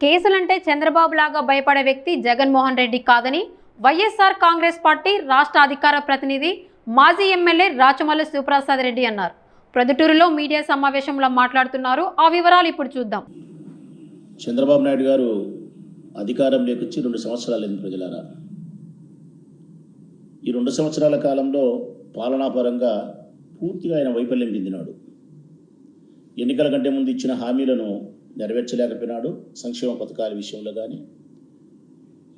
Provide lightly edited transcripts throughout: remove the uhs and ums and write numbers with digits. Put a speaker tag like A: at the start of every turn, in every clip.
A: కేసులంటే చంద్రబాబు లాగా భయపడే వ్యక్తి జగన్మోహన్ రెడ్డి కాదని వైఎస్ఆర్ కాంగ్రెస్ పార్టీ రాష్ట్ర అధికార ప్రతినిధి మాజీ ఎమ్మెల్యే రాచమల్లు శివప్రసాద్ రెడ్డి అన్నారు. ప్రొద్దుటూరులో మీడియా సమావేశంలో మాట్లాడుతున్నారు. ఆ వివరాలు ఇప్పుడు చూద్దాం.
B: చంద్రబాబు నాయుడు గారు అధికారంలోకి వచ్చి 2 సంవత్సరాలైంది. ప్రజలారా, ఈ 2 సంవత్సరాల కాలంలో పాలనాపరంగా పూర్తిగా ఆయన వైఫల్యం చెందినాడు. ఎన్నికల కంటే ముందు ఇచ్చిన హామీలను నెరవేర్చలేకపోయినాడు. సంక్షేమ పథకాల విషయంలో కానీ,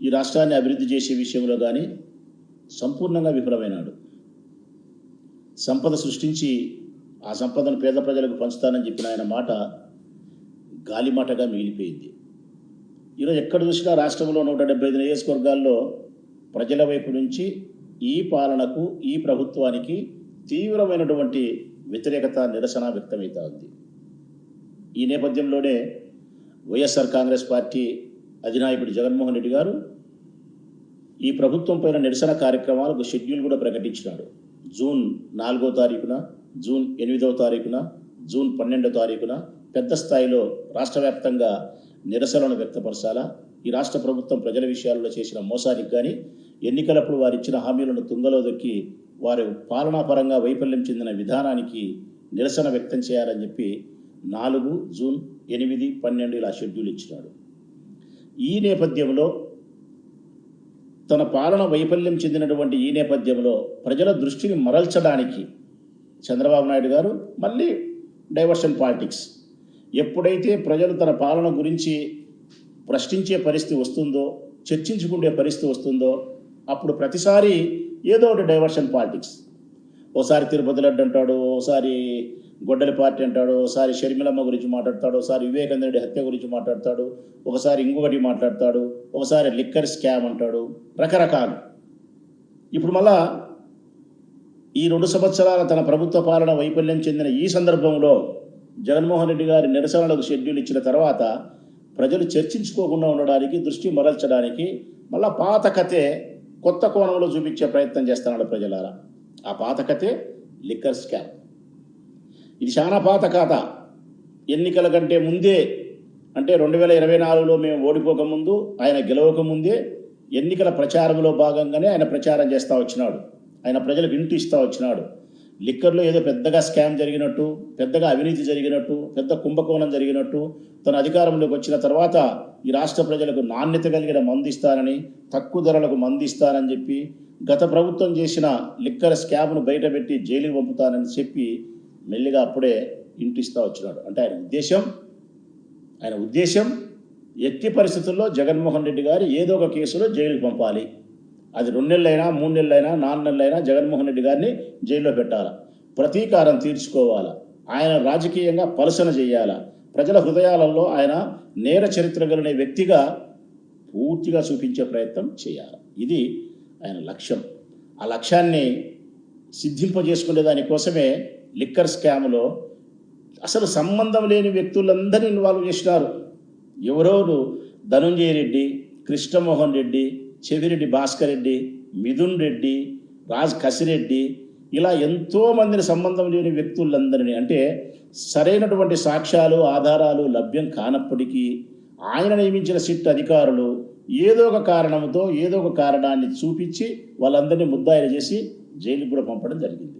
B: ఈ రాష్ట్రాన్ని అభివృద్ధి చేసే విషయంలో కానీ సంపూర్ణంగా విఫలమైనాడు. సంపద సృష్టించి ఆ సంపదను పేద ప్రజలకు పంచుతానని చెప్పిన ఆయన మాట గాలిమాటగా మిగిలిపోయింది. ఈరోజు ఎక్కడ చూసినా రాష్ట్రంలో 175 నియోజకవర్గాల్లో ప్రజల వైపు నుంచి ఈ పాలనకు, ఈ ప్రభుత్వానికి తీవ్రమైనటువంటి వ్యతిరేకత, నిరసన వ్యక్తమవుతా ఉంది. ఈ నేపథ్యంలోనే వైఎస్ఆర్ కాంగ్రెస్ పార్టీ అధినాయకుడు జగన్మోహన్ రెడ్డి గారు ఈ ప్రభుత్వం పైన నిరసన కార్యక్రమాలకు షెడ్యూల్ కూడా ప్రకటించినాడు. జూన్ 4వ తారీఖున, జూన్ 8వ తారీఖున, జూన్ 12వ తారీఖున పెద్ద స్థాయిలో రాష్ట్ర వ్యాప్తంగా నిరసనలను వ్యక్తపరచాలా. ఈ రాష్ట్ర ప్రభుత్వం ప్రజల విషయాల్లో చేసిన మోసానికి కానీ, ఎన్నికలప్పుడు వారు ఇచ్చిన హామీలను తుంగలో దొక్కి వారు పాలనాపరంగా వైఫల్యం చెందిన విధానానికి నిరసన వ్యక్తం చేయాలని చెప్పి 4, జూన్ 8, 12 ఇలా షెడ్యూల్ ఇచ్చినాడు. ఈ నేపథ్యంలో తన పాలన వైఫల్యం చెందినటువంటి ఈ నేపథ్యంలో ప్రజల దృష్టిని మరల్చడానికి చంద్రబాబు నాయుడు గారు మళ్ళీ డైవర్షన్ పాలిటిక్స్. ఎప్పుడైతే ప్రజలు తన పాలన గురించి ప్రశ్నించే పరిస్థితి వస్తుందో, చర్చించుకునే పరిస్థితి వస్తుందో, అప్పుడు ప్రతిసారి ఏదో ఒకటి డైవర్షన్ పాలిటిక్స్. ఓసారి తిరుపతి లడ్డు అంటాడు, ఓసారి గొడ్డలి పార్టీ అంటాడు, ఒకసారి షర్మిలమ్మ గురించి మాట్లాడతాడు, ఒకసారి వివేకానంద రెడ్డి హత్య గురించి మాట్లాడతాడు, ఒకసారి ఇంకొకటి మాట్లాడతాడు, ఒకసారి లిక్కర్ స్కామ్ అంటాడు, రకరకాలు. ఇప్పుడు మళ్ళా ఈ 2 సంవత్సరాల తన ప్రభుత్వ పాలన వైఫల్యం చెందిన ఈ సందర్భంలో జగన్మోహన్ రెడ్డి గారి నిరసనలకు షెడ్యూల్ ఇచ్చిన తర్వాత ప్రజలు చర్చించుకోకుండా ఉండడానికి, దృష్టి మరల్చడానికి మళ్ళా పాత కథే కొత్త కోణంలో చూపించే ప్రయత్నం చేస్తున్నాడు. ప్రజలారా, ఆ పాత కథే లిక్కర్ స్కామ్. ఇది చాలా పాత కథ. ఎన్నికల కంటే ముందే, అంటే 2024లో మేము ఓడిపోకముందు, ఆయన గెలవకముందే ఎన్నికల ప్రచారంలో భాగంగానే ఆయన ప్రచారం చేస్తూ వచ్చినాడు. ఆయన ప్రజలకు ఇంటి ఇస్తూ వచ్చినాడు. లిక్కర్లో ఏదో పెద్దగా స్కామ్ జరిగినట్టు, పెద్దగా అవినీతి జరిగినట్టు, పెద్ద కుంభకోణం జరిగినట్టు, తన అధికారంలోకి వచ్చిన తర్వాత ఈ రాష్ట్ర ప్రజలకు నాణ్యత కలిగిన మందు ఇస్తానని, తక్కువ ధరలకు మందు ఇస్తానని చెప్పి, గత ప్రభుత్వం చేసిన లిక్కర్ స్కామ్ను బయటపెట్టి జైలుకి పంపుతానని చెప్పి మెల్లిగా అప్పుడే ఇంటిస్తూ వచ్చినాడు. అంటే ఆయన ఉద్దేశం ఎట్టి పరిస్థితుల్లో జగన్మోహన్ రెడ్డి గారు ఏదో ఒక కేసులో జైలుకి పంపాలి. అది 2 నెలలైనా, 3 నెలలైనా, 4 నెలలైనా జగన్మోహన్ రెడ్డి గారిని జైల్లో పెట్టాలి. ప్రతీకారం తీర్చుకోవాలా. ఆయన రాజకీయంగా పలసన చేయాలా. ప్రజల హృదయాలలో ఆయన నేర చరిత్ర కలిగిన వ్యక్తిగా పూర్తిగా చూపించే ప్రయత్నం చేయాలి. ఇది ఆయన లక్ష్యం. ఆ లక్ష్యాన్ని సిద్ధింపజేసుకునే దానికోసమే లిక్కర్ స్కామ్లో అసలు సంబంధం లేని వ్యక్తులందరినీ ఇన్వాల్వ్ చేసినారు. ఎవరెవరు? ధనుంజయ రెడ్డి, కృష్ణమోహన్ రెడ్డి, చెవిరెడ్డి భాస్కర్ రెడ్డి, మిథున్ రెడ్డి, రాజ్ కసిరెడ్డి, ఇలా ఎంతోమందిని సంబంధం లేని వ్యక్తులందరినీ, అంటే సరైనటువంటి సాక్ష్యాలు, ఆధారాలు లభ్యం కానప్పటికీ ఆయన నియమించిన సిట్ అధికారులు ఏదో ఒక కారణంతో, ఏదో ఒక కారణాన్ని చూపించి వాళ్ళందరినీ ముద్దాయిలు చేసి జైలుకి కూడా పంపడం జరిగింది.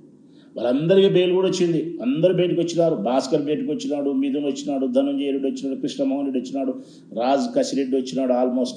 B: వాళ్ళందరికీ బెయిల్ కూడా వచ్చింది. అందరూ బయటకు వచ్చినారు. భాస్కర్ బయటకు వచ్చినాడు, మిథున్ వచ్చినాడు, ధనుంజయ రెడ్డి వచ్చినాడు, కృష్ణమోహన్ రెడ్డి వచ్చినాడు, రాజ్ కసిరెడ్డి వచ్చినాడు. ఆల్మోస్ట్